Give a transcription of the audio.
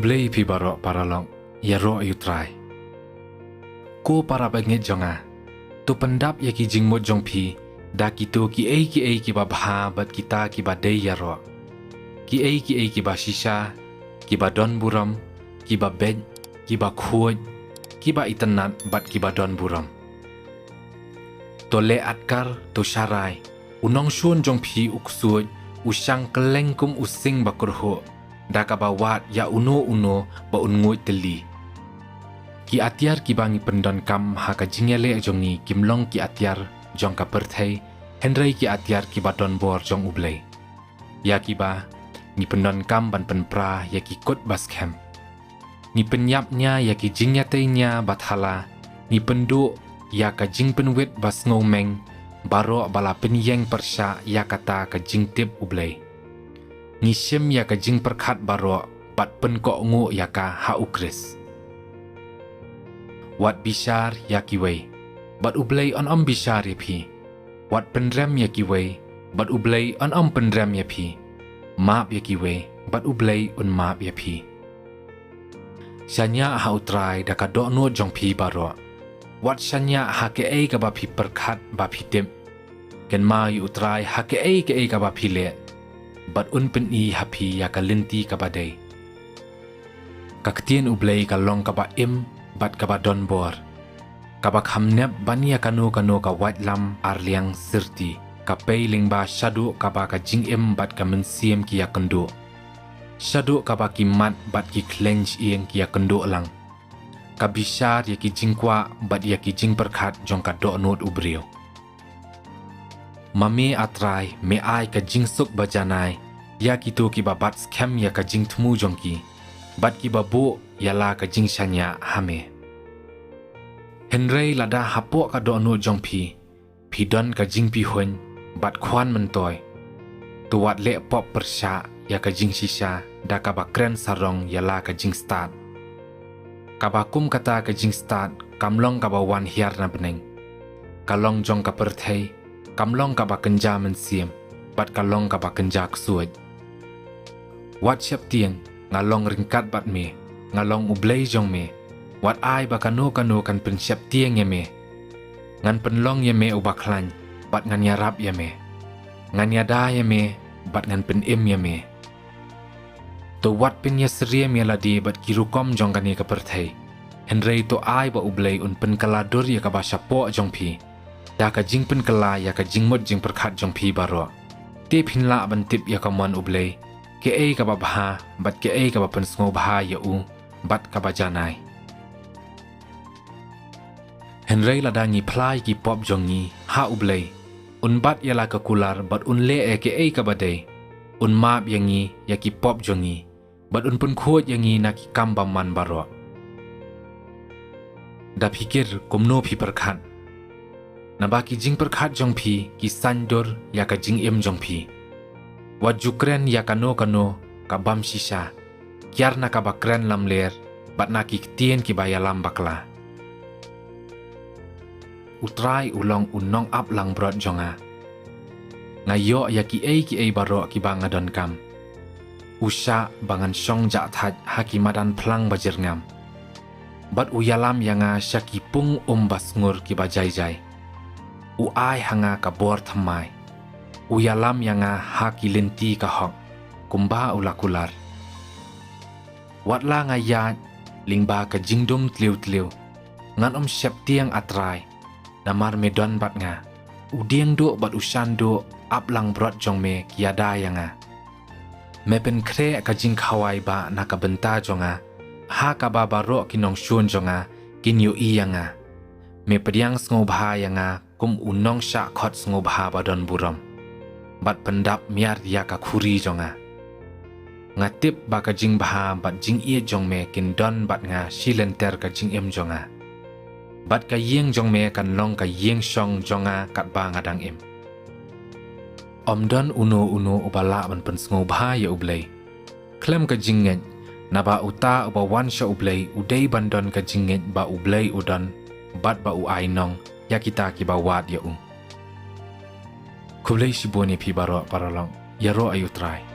Kublai pi barok paralong yaro ayutrai. Ko para bangit jonga. Tu pendap ya ki jingmut jong pi. Da kitu ki ei ki ba bha bat kita ki ba dei yaro. Ki ei ki ba shisha, ki ba don buram, ki ba bed, ki ba khuoj, ki ba itanat bat ki ba don buram. To le atkar to sharai. Unong shun jong pi uksuoj, usang kelengkum using bakurho. Da ka ba wat ya uno ba unngoi teli. Ki atiar ki bangi pendon kam ha ka jingele jongi kimlong ki atiar jong ka perthei Henry ki atiar ki ba don bor jong ublei. Ya ki ba ni pendon kam ban penpra ya ki kot baskem. Ni penyapnya ya ki jingyateinya bathala ni pendu ya ka jing penwit bas ngomeng baro bala penyeng persya ya kata ka jingtip ublei. Ngisim ya ka jing perkhat baro bat pen ko ngu ya ka ha ukris. Wat bishar ya kiwei bat ublei on bishar ya pi. Wat penrem ya kiwei bat ublei on penrem ya pi. Maap ya kiwei bat ublei un maap ya pi. Shanya ha utrai da ka do no jong pi baro. Wat shanya ha ke ei ka ba pi perkhat ba pi tim. Ken ma yu utrai ha ke ei ka ba pi le. Bat un pen i hapi ya ka linti ka badai. Kaktien ublei ka long ka ba im bat ka ba don bor. Ka ba khamnep bania kano ka white lam arliang sirti. Ka peiling ba shadu ka ba ka jing im bat ka mensiem ki ya kendo. Shadu ka ba ki mat bat ki clench ieng ki ya kendo lang. Ka bishar ya ki jingkwa bat ya ki jing perkhat jong ka do not ubrio. Mami atrai me ai ka jing suk bajanai ya kitu ki babat scam ya ka jing tmu jongki bat ki babu ya la ka jing shanya hame. Henry lada hapo ka do no jongpi pidon ka jing pi hun bat khwan mentoy tuwat le pop persya ya ka jing shisha da ka ba kren sarong ya la ka jing start ka ba kum kata ka jing start kamlong ka ba wan hiar na beneng kalong jong ka perthei kamlong ka ba kenja mensiem bat kalong ka ba kenja ksuoj. Wat siap tieng ngalong ringkat bat me ngalong ublei jong me wat ai ba kano kan pen siap tieng ya me ngan penlong ya me ubaklan bat ngan yarap ya me ngan yada ya me bat ngan pen im ya me to wat pen ya seriem ya ladi bat kirukom jong kani ka perthei Henry to ai ba ublei un pen kaladur ya ka ba syapo jong pi. Da ka jing pen kala ya ka jing mot jing perkhat jong pi baro. Te phinla ban tip ya ka mon ublei. Ke ei ka ba bha bat ke ei ka ba pen sngo bha ya u bat ka ba janai. Henry la dangi phlai ki pop jong ni ha ublei. Un bat ya la ka kular bat un le e ke ei ka ba dei. Un map yang ni ya ki pop jong ni. Bat un pun khot yang ni na ki kam ba man baro. Da pikir kumno pi perkhat. Nabaki jing perkhat jong pi ki sandur ya ka jing im jong pi. Wat jukren ya kano ka bam shisha. Kiar na ka bakren lam ler bat na ki tien ki baya lam bakla. Utrai ulong unong ap lang brot jonga. Ngayo ya ki ei baro ki banga don kam. Usha bangan shong ja that haki madan plang bajir ngam. Bat uyalam yanga syaki pung bas ngur ki bajai. Uai hanga ka bor thamai. Uyalam yanga haki linti ka hok. Kumba ulakular. Watla ngayat lingba ka jingdum tliu. Ngan syap tiang atrai. Namar medon bat nga. Udieng do bat usan do aplang brot jong me kiada yanga. Mepen kre ka jing khawai ba nakabenta jonga. Ha ka babaro kinong shun jonga kinyu i yanga. Me pediang sngoba yanga kum unong sya khot sngoba badon buram. Bat pendap miar ya ka khuri jonga. Ngatip ba ka jing baha bat jing ie jong me kin don bat nga silenter ka jing im jonga. Bat ka yeng jong me kan long ka yeng shong jonga kat ba ngadang im. Om don uno ubala ban pen sngoba ya ublei. Klem ka jinget naba uta uba wan sya ublei udai bandon ka jinget ba ublei udan bat ba u ainong ya kita ki ba wat ya Kublai si boni pi baro paralong ya ro ayu try.